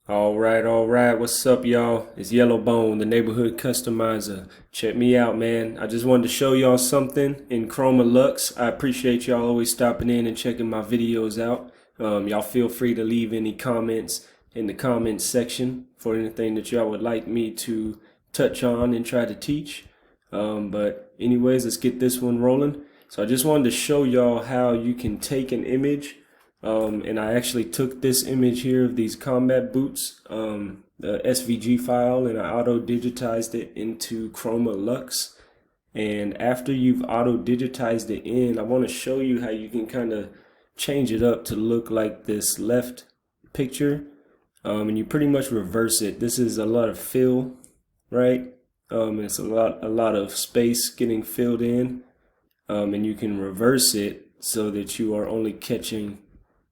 All right, what's up, y'all? It's Yellow Bone, the neighborhood customizer. Check me out, man. I just wanted to show y'all something in Chroma Luxe. I appreciate y'all always stopping in and checking my videos out. Y'all feel free to leave any comments in the comments section for anything that y'all would like me to touch on and try to teach. But anyways, let's get this one rolling. So I just wanted to show y'all how you can take an image. And I actually took this image here of these combat boots, the SVG file, and I auto-digitized it into Chroma Luxe. And after you've auto-digitized it in, I want to show you how you can kind of change it up to look like this left picture. And you pretty much reverse it. This is a lot of fill, right? It's a lot of space getting filled in. And you can reverse it so that you are only catching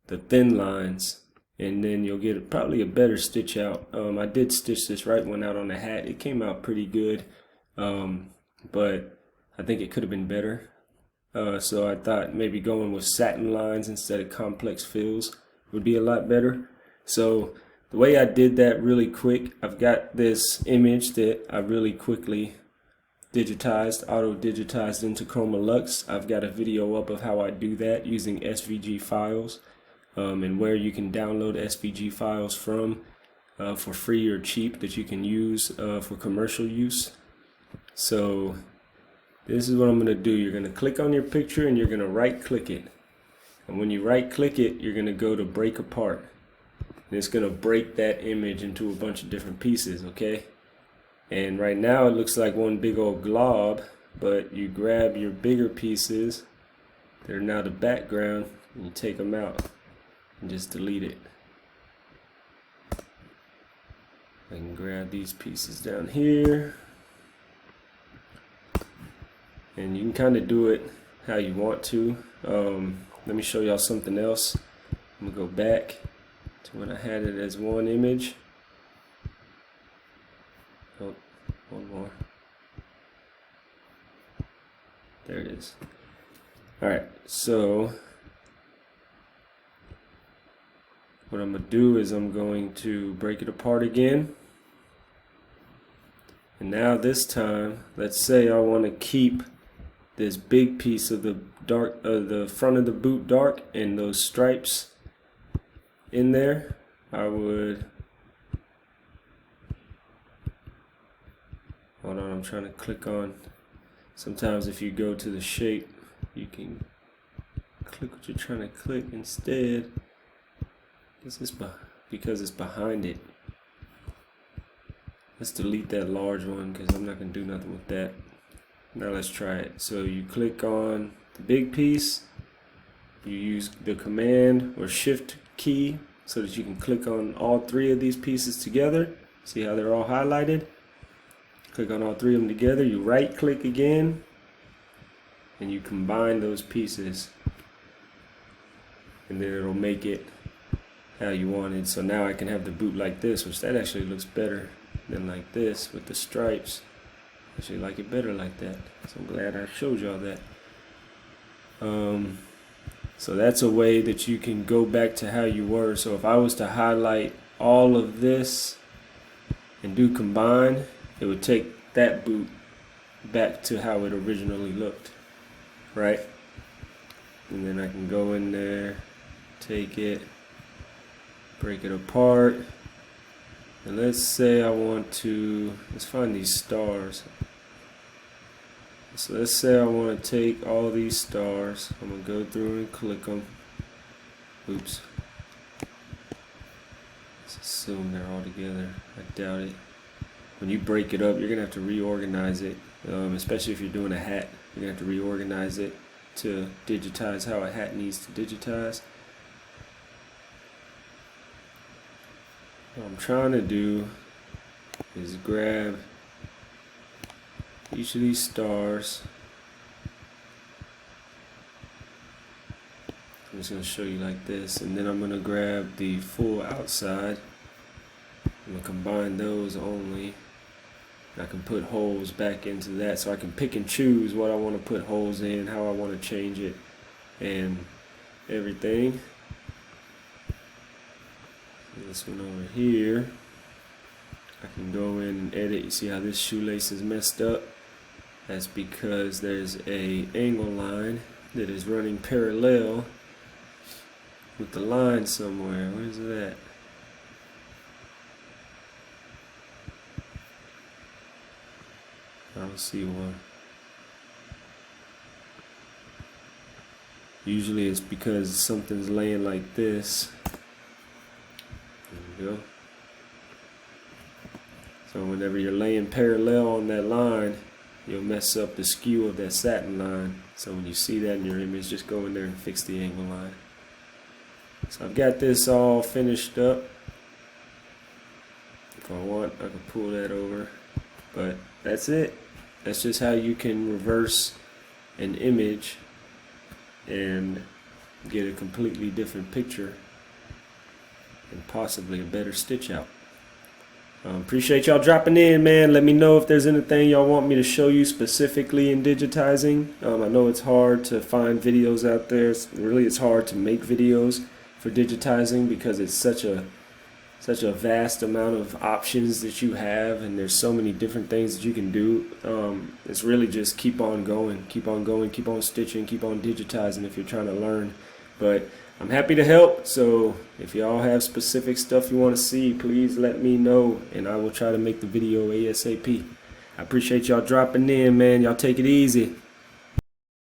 the thin lines, and then you'll get probably a better stitch out. I did stitch this right one out on the hat. It came out pretty good, but I think it could have been better. So I thought maybe going with satin lines instead of complex fills would be a lot better. So the way I did that really quick, I've got this image that I really quickly digitized, auto-digitized into Chroma Luxe. I've got a video up of how I do that using SVG files. And where you can download SVG files from for free or cheap that you can use for commercial use. So this is what I'm going to do. You're going to click on your picture and you're going to right click it. And when you right click it, you're going to go to break apart. And it's going to break that image into a bunch of different pieces, okay? And right now it looks like one big old glob, but you grab your bigger pieces, they're now the background, and you take them out. And just delete it. I can grab these pieces down here, and you can kind of do it how you want to. Let me show y'all something else. I'm gonna go back to when I had it as one image. Oh, one more. There it is. Alright, so what I'm going to do is I'm going to break it apart again. And now this time, let's say I want to keep this big piece of the the front of the boot dark and those stripes in there. I would, hold on, I'm trying to click on, sometimes if you go to the shape, you can click what you're trying to click instead. This is because it's behind it. Let's delete that large one because I'm not going to do nothing with that. Now let's try it. So you click on the big piece. You use the command or shift key so that you can click on all three of these pieces together. See how they're all highlighted? Click on all three of them together. You right click again and you combine those pieces. And then it'll make it how you wanted. So now I can have the boot like this, which that actually looks better than like this with the stripes. I actually like it better like that. So I'm glad I showed y'all that. So that's a way that you can go back to how you were. So if I was to highlight all of this and do combine, it would take that boot back to how it originally looked, right? And then I can go in there, take it, break it apart, and let's say I want to, let's find these stars. So let's say I want to take all these stars. I'm going to go through and click them. Oops. Let's assume they're all together. I doubt it. When you break it up, you're going to have to reorganize it, especially if you're doing a hat. You're going to have to reorganize it to digitize how a hat needs to digitize. What I'm trying to do is grab each of these stars. I'm just going to show you like this, and then I'm going to grab the full outside. I'm going to combine those only. I can put holes back into that, so I can pick and choose what I want to put holes in, how I want to change it, and everything. This one over here, I can go in and edit. You see how this shoelace is messed up? That's because there's a angle line that is running parallel with the line somewhere. Where's it at? I don't see one. Usually it's because something's laying like this. There we go. So whenever you're laying parallel on that line, you'll mess up the skew of that satin line. So when you see that in your image, just go in there and fix the angle line. So I've got this all finished up. If I want, I can pull that over. But that's it. That's just how you can reverse an image and get a completely different picture and possibly a better stitch out. Appreciate y'all dropping in, man. Let me know if there's anything y'all want me to show you specifically in digitizing. I know it's hard to find videos out there. It's hard to make videos for digitizing because it's such a vast amount of options that you have, and there's so many different things that you can do. It's really just keep on going, keep on stitching, keep on digitizing if you're trying to learn. But I'm happy to help, so if y'all have specific stuff you want to see, please let me know and I will try to make the video ASAP. I appreciate y'all dropping in, man. Y'all take it easy.